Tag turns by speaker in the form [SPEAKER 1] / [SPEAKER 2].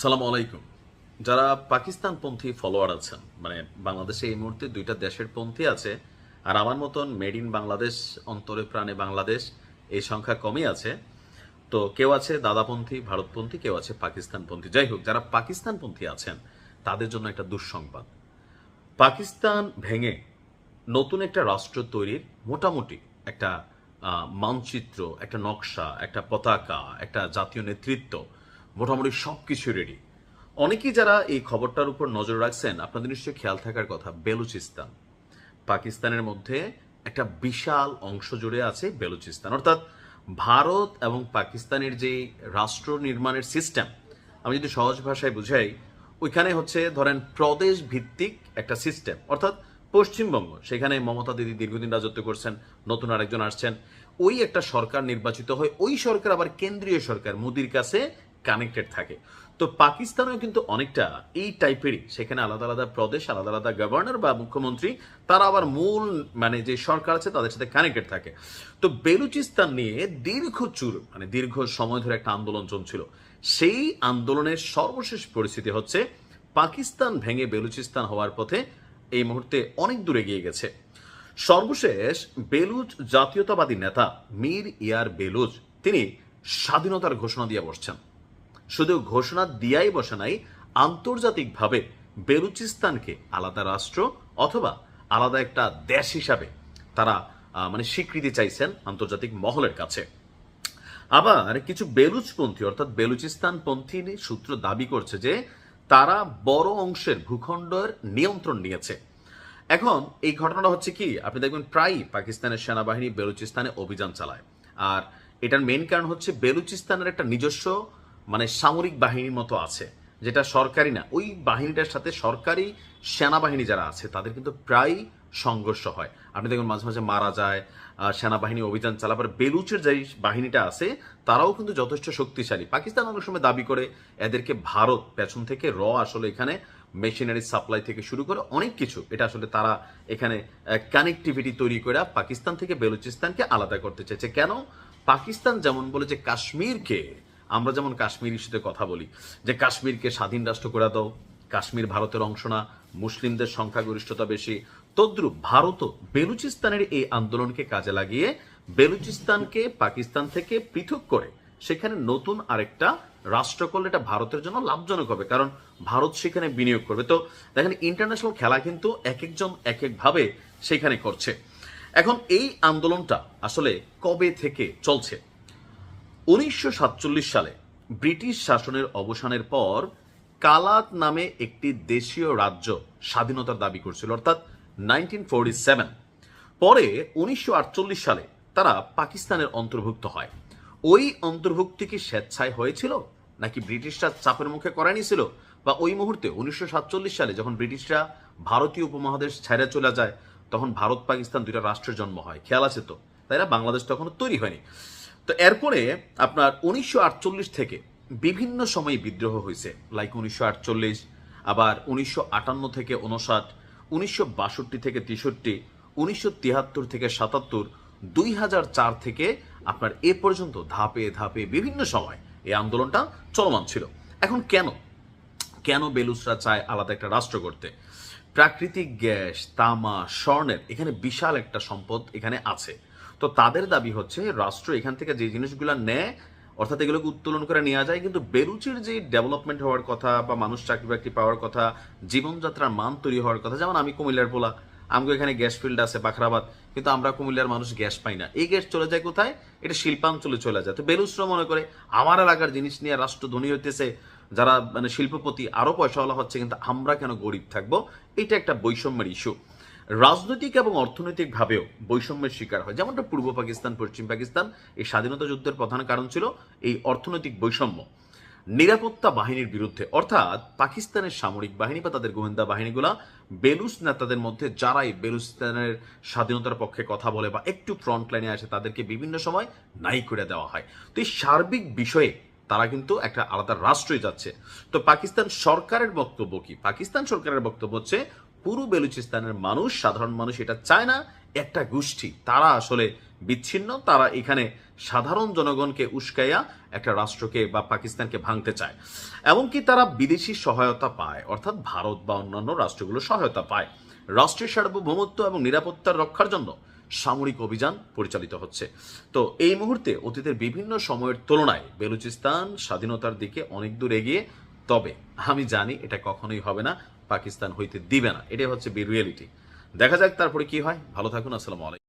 [SPEAKER 1] সালামু আলাইকুম। যারা পাকিস্তানপন্থী ফলোয়ার আছেন, মানে বাংলাদেশে এই মুহূর্তে দুইটা দেশের পন্থী আছে, আর আমার মতন মেড ইন বাংলাদেশ, অন্তরে প্রাণে বাংলাদেশ, এই সংখ্যা কমই আছে। তো কেউ আছে দাদাপন্থী, ভারতপন্থী, কেউ আছে পাকিস্তানপন্থী। যাই হোক, যারা পাকিস্তানপন্থী আছেন তাদের জন্য একটা দুঃসংবাদ। পাকিস্তান ভেঙে নতুন একটা রাষ্ট্র তৈরির মোটামুটি একটা মানচিত্র, একটা নকশা, একটা পতাকা, একটা জাতীয় নেতৃত্ব, মোটামুটি সব কিছু রেডি। অনেকেই যারা এই খবরটার উপর নজর রাখছেন, আপনাদের নিশ্চয়ই খেয়াল থাকার কথা, বেলুচিস্তান, পাকিস্তানের মধ্যে একটা বিশাল অংশ জুড়ে আছে বেলুচিস্তান। অর্থাৎ ভারত এবং পাকিস্তানের যে রাষ্ট্র নির্মাণের সিস্টেম, আমি যদি সহজ ভাষায় বুঝাই, ওইখানে হচ্ছে ধরেন প্রদেশ ভিত্তিক একটা সিস্টেম। অর্থাৎ পশ্চিমবঙ্গ, সেখানে মমতা দিদি দীর্ঘদিন রাজত্ব করছেন, নতুন আরেকজন আসছেন, ওই একটা সরকার নির্বাচিত হয়, ওই সরকার আবার কেন্দ্রীয় সরকার মোদির কাছে কানেক্টেড থাকে। তো পাকিস্তানেও কিন্তু অনেকটা এই টাইপেরই, সেখানে আলাদা আলাদা প্রদেশ, আলাদা আলাদা গভর্নর বা মুখ্যমন্ত্রী, তারা আবার মূল মানে যে সরকার আছে তাদের সাথে কানেক্টেড থাকে। তো বেলুচিস্তান নিয়ে দীর্ঘ সময় ধরে একটা আন্দোলন চলছিল। সেই আন্দোলনের সর্বশেষ পরিস্থিতি হচ্ছে পাকিস্তান ভেঙে বেলুচিস্তান হওয়ার পথে এই মুহূর্তে অনেক দূরে গিয়ে গেছে। সর্বশেষ বেলুচ জাতীয়তাবাদী নেতা মীর ইয়ার বেলুচ তিনি স্বাধীনতার ঘোষণা দিয়ে বসছেন। শুধু ঘোষণা দিয়াই বসে নাই, আন্তর্জাতিকভাবে বেলুচিস্তানকে আলাদা রাষ্ট্র অথবা আলাদা একটা দেশ হিসাবে তারা মানে স্বীকৃতি চাইছেন আন্তর্জাতিক মহলের কাছে। আবার কিছু বেলুচপন্থী অর্থাৎ বেলুচিস্তানপন্থী সূত্র দাবি করছে যে তারা বড় অংশের ভূখণ্ডের নিয়ন্ত্রণ নিয়েছে। এখন এই ঘটনাটা হচ্ছে কি, আপনি দেখবেন প্রায়ই পাকিস্তানের সেনাবাহিনী বেলুচিস্তানে অভিযান চালায়। আর এটার মেইন কারণ হচ্ছে বেলুচিস্তানের একটা নিজস্ব মানে সামরিক বাহিনীর মতো আছে, যেটা সরকারি না। ওই বাহিনীটার সাথে সরকারি সেনাবাহিনী যারা আছে তাদের কিন্তু প্রায় সংঘর্ষ হয়। আপনি দেখুন মাঝে মাঝে মারা যায়, সেনাবাহিনী অভিযান চালাবার। বেলুচের যে বাহিনীটা আছে তারাও কিন্তু যথেষ্ট শক্তিশালী। পাকিস্তান অনেক সময় দাবি করে এদেরকে ভারত পেছন থেকে আসলে এখানে মেশিনারি সাপ্লাই থেকে শুরু করে অনেক কিছু, এটা আসলে তারা এখানে কানেক্টিভিটি তৈরি করে পাকিস্তান থেকে বেলুচিস্তানকে আলাদা করতে চাইছে। কেন? পাকিস্তান যেমন বলে যে কাশ্মীরকে, আমরা যেমন কাশ্মীর ইস্যুতে কথা বলি যে কাশ্মীরকে স্বাধীন রাষ্ট্র করে দাও, কাশ্মীর ভারতের অংশ না, মুসলিমদের সংখ্যাগরিষ্ঠতা বেশি, তদ্রুপ ভারতও বেলুচিস্তানের এই আন্দোলনকে কাজে লাগিয়ে বেলুচিস্তানকে পাকিস্তান থেকে পৃথক করে সেখানে নতুন আরেকটা রাষ্ট্র করলে এটা ভারতের জন্য লাভজনক হবে, কারণ ভারত সেখানে বিনিয়োগ করবে। তো দেখেন, ইন্টারন্যাশনাল খেলা কিন্তু এক একজন এক একভাবে সেখানে করছে। এখন এই আন্দোলনটা আসলে কবে থেকে চলছে? 1947 সালে ব্রিটিশ শাসনের অবসানের পর কালাত নামে একটি দেশীয় রাজ্য স্বাধীনতার দাবি করছিল, অর্থাৎ 1947। পরে 1948 সালে তারা পাকিস্তানের অন্তর্ভুক্ত হয়। ওই অন্তর্ভুক্তি কি স্বেচ্ছায় হয়েছিল নাকি ব্রিটিশরা চাপের মুখে করায় নিয়েছিল? বা ওই মুহূর্তে 1947 সালে যখন ব্রিটিশরা ভারতীয় উপমহাদেশ ছেড়ে চলে যায়, তখন ভারত পাকিস্তান দুইটা রাষ্ট্রের জন্ম হয়, খেয়াল আছে তো, তাই না? বাংলাদেশ তখন তৈরি হয়নি। তো এরপরে আপনার 1948 থেকে বিভিন্ন সময় বিদ্রোহ হয়েছে, লাইক 1948, আবার 1958 থেকে 59, 1962 থেকে 63, 1973 থেকে 77, 2004 থেকে আপনার এ পর্যন্ত ধাপে ধাপে বিভিন্ন সময় এই আন্দোলনটা চলমান ছিল। এখন কেন বেলুচরা চায় আলাদা একটা রাষ্ট্র করতে? প্রাকৃতিক গ্যাস, তামা, স্বর্ণের এখানে বিশাল একটা সম্পদ এখানে আছে। তো তাদের দাবি হচ্ছে রাষ্ট্র এখান থেকে যে জিনিসগুলো নেয়, অর্থাৎ এগুলোকে উত্তোলন করে নেওয়া যায়, কিন্তু বেলুচির যে ডেভেলপমেন্ট হওয়ার কথা বা মানুষ চাকরি বাকরি পাওয়ার কথা, জীবনযাত্রার মান তৈরি হওয়ার কথা, যেমন আমি কুমিল্লার পোলা, আমাকে এখানে গ্যাস ফিল্ড আছে বাখরাবাদ, কিন্তু আমরা কুমিল্লার মানুষ গ্যাস পাই না। এই গ্যাস চলে যায় কোথায়? এটা শিল্পাঞ্চলে চলে যায়। তো বেলুচরা মনে করে আমার এলাকার জিনিস নিয়ে রাষ্ট্র ধনী হইতেছে, যারা মানে শিল্পপতি আরো পয়সাওয়ালা হচ্ছে, কিন্তু আমরা কেন গরিব থাকবো? এটা একটা বৈষম্যের ইস্যু। রাজনৈতিক এবং অর্থনৈতিকভাবেও বৈষম্যের শিকার হয়, যেমনটা পূর্ব পাকিস্তান, পশ্চিম পাকিস্তান। এই স্বাধীনতা যুদ্ধের প্রধান কারণ ছিল এই অর্থনৈতিক বৈষম্য। নিরাপত্তা বাহিনীর বিরুদ্ধে, অর্থাৎ পাকিস্তানের সামরিক বাহিনী বা তাদের গোয়েন্দা বাহিনীগুলা বেলুচ নেতাদের মধ্যে যারাই বেলুচিস্তানের স্বাধীনতার পক্ষে কথা বলে বা একটু ফ্রন্ট লাইনে আসে, তাদেরকে বিভিন্ন সময় নাই করে দেওয়া হয়। তো এই সার্বিক বিষয়ে তারা কিন্তু একটা আলাদা রাষ্ট্রই যাচ্ছে। তো পাকিস্তান সরকারের বক্তব্য কি? পাকিস্তান সরকারের বক্তব্য হচ্ছে পুরো বেলুচিস্তানের মানুষ, সাধারণ মানুষ এটা চায় না একটা গোষ্ঠী, তারা আসলে বিচ্ছিন্ন, তারা এখানে সাধারণ জনগণকে উস্কাইয়া একটা রাষ্ট্রকে বা পাকিস্তানকে ভাঙতে চায়। এমনকি তারা বিদেশি সহায়তা পায়, অর্থাৎ ভারত বা অন্যান্য রাষ্ট্রগুলো সহায়তা পায় রাষ্ট্রের সার্বভৌমত্ব এবং নিরাপত্তার রক্ষার জন্য। সামরিক অভিযান পরিচালিত হচ্ছে। তো এই মুহূর্তে অতীতের বিভিন্ন সময়ের তুলনায় বেলুচিস্তান স্বাধীনতার দিকে অনেক দূর এগিয়ে। তবে আমি জানি এটা কখনোই হবে না, পাকিস্তান হইতে দিবে না। এটাই হচ্ছে রিয়েলিটি। দেখা যাক তারপরে কি হয়। ভালো থাকুন। আসসালামু আলাইকুম।